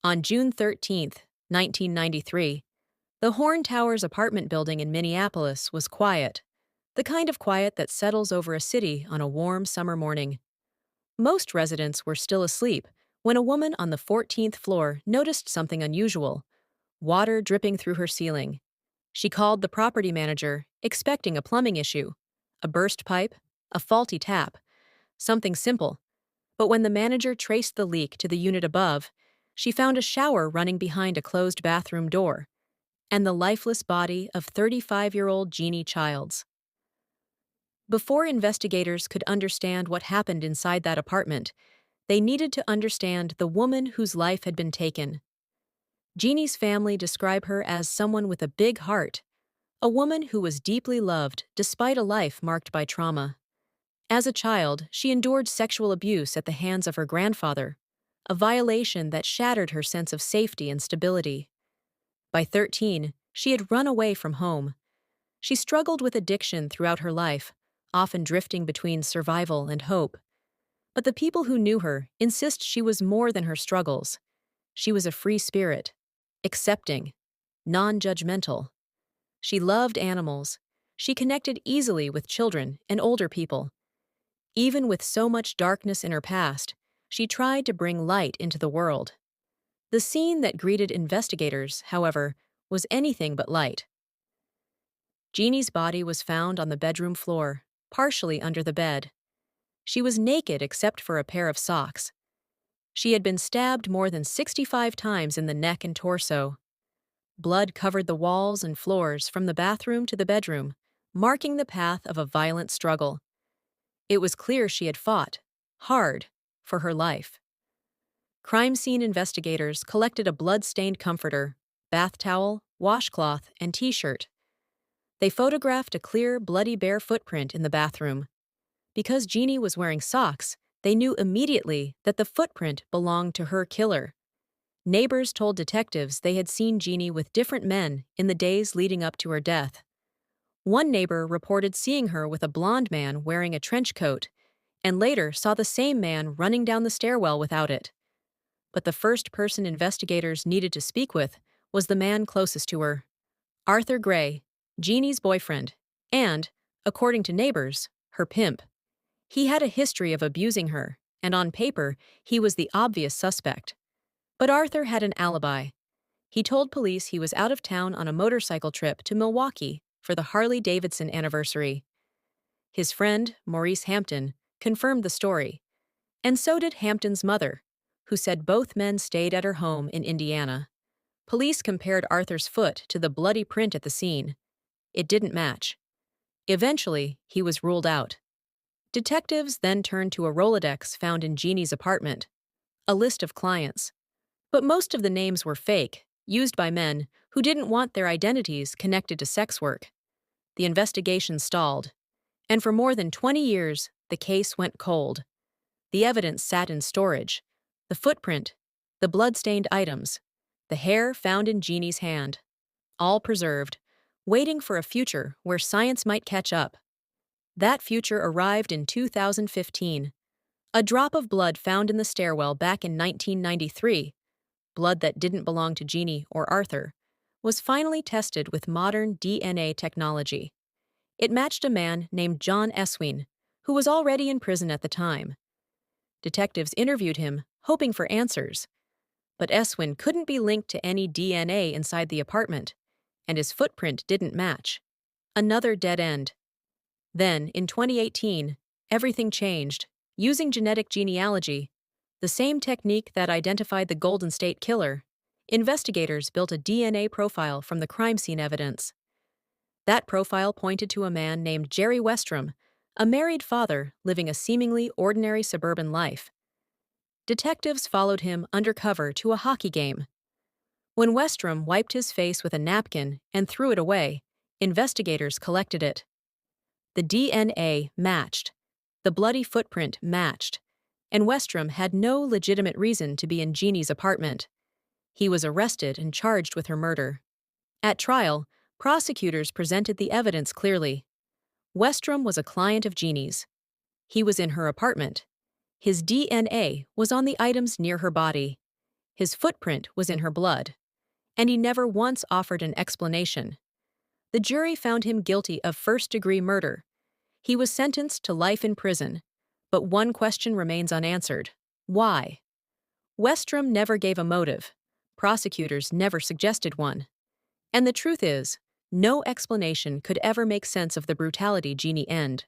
On June 13th, 1993, the Horn Towers apartment building in Minneapolis was quiet, the kind of quiet that settles over a city on a warm summer morning. Most residents were still asleep when a woman on the 14th floor noticed something unusual: water dripping through her ceiling. She called the property manager, expecting a plumbing issue, a burst pipe, a faulty tap, something simple. But when the manager traced the leak to the unit above, she found a shower running behind a closed bathroom door and the lifeless body of 35-year-old Jeannie Childs. Before investigators could understand what happened inside that apartment, they needed to understand the woman whose life had been taken. Jeannie's family describe her as someone with a big heart, a woman who was deeply loved despite a life marked by trauma. As a child, she endured sexual abuse at the hands of her grandfather, a violation that shattered her sense of safety and stability. By 13, she had run away from home. She struggled with addiction throughout her life, often drifting between survival and hope. But the people who knew her insist she was more than her struggles. She was a free spirit, accepting, non-judgmental. She loved animals. She connected easily with children and older people. Even with so much darkness in her past, she tried to bring light into the world. The scene that greeted investigators, however, was anything but light. Jeannie's body was found on the bedroom floor, partially under the bed. She was naked except for a pair of socks. She had been stabbed more than 65 times in the neck and torso. Blood covered the walls and floors from the bathroom to the bedroom, marking the path of a violent struggle. It was clear she had fought, hard, for her life. Crime scene investigators collected a blood-stained comforter, bath towel, washcloth, and t-shirt. They photographed a clear, bloody bare footprint in the bathroom. Because Jeannie was wearing socks, they knew immediately that the footprint belonged to her killer. Neighbors told detectives they had seen Jeannie with different men in the days leading up to her death. One neighbor reported seeing her with a blonde man wearing a trench coat, and later saw the same man running down the stairwell without it. But the first person investigators needed to speak with was the man closest to her: Arthur Gray, Jeannie's boyfriend, and, according to neighbors, her pimp. He had a history of abusing her, and on paper, he was the obvious suspect. But Arthur had an alibi. He told police he was out of town on a motorcycle trip to Milwaukee for the Harley-Davidson anniversary. His friend, Maurice Hampton, confirmed the story, and so did Hampton's mother, who said both men stayed at her home in Indiana. Police compared Arthur's foot to the bloody print at the scene. It didn't match. Eventually, he was ruled out. Detectives then turned to a Rolodex found in Jeannie's apartment, a list of clients. But most of the names were fake, used by men who didn't want their identities connected to sex work. The investigation stalled, and for more than 20 years, the case went cold. The evidence sat in storage: the footprint, the blood-stained items, the hair found in Jeannie's hand, all preserved, waiting for a future where science might catch up. That future arrived in 2015. A drop of blood found in the stairwell back in 1993, blood that didn't belong to Jeannie or Arthur, was finally tested with modern DNA technology. It matched a man named John Eswine, who was already in prison at the time. Detectives interviewed him, hoping for answers. But Eswine couldn't be linked to any DNA inside the apartment, and his footprint didn't match. Another dead end. Then, in 2018, everything changed. Using genetic genealogy, the same technique that identified the Golden State Killer, investigators built a DNA profile from the crime scene evidence. That profile pointed to a man named Jerry Westrom, a married father living a seemingly ordinary suburban life. Detectives followed him undercover to a hockey game. When Westrom wiped his face with a napkin and threw it away, investigators collected it. The DNA matched. The bloody footprint matched. And Westrom had no legitimate reason to be in Jeannie's apartment. He was arrested and charged with her murder. At trial, prosecutors presented the evidence clearly. Westrom was a client of Jeannie's. He was in her apartment. His DNA was on the items near her body. His footprint was in her blood, and he never once offered an explanation. The jury found him guilty of first-degree murder. He was sentenced to life in prison, but one question remains unanswered. Why? Westrom never gave a motive. Prosecutors never suggested one. And the truth is, no explanation could ever make sense of the brutality Jeannie Ann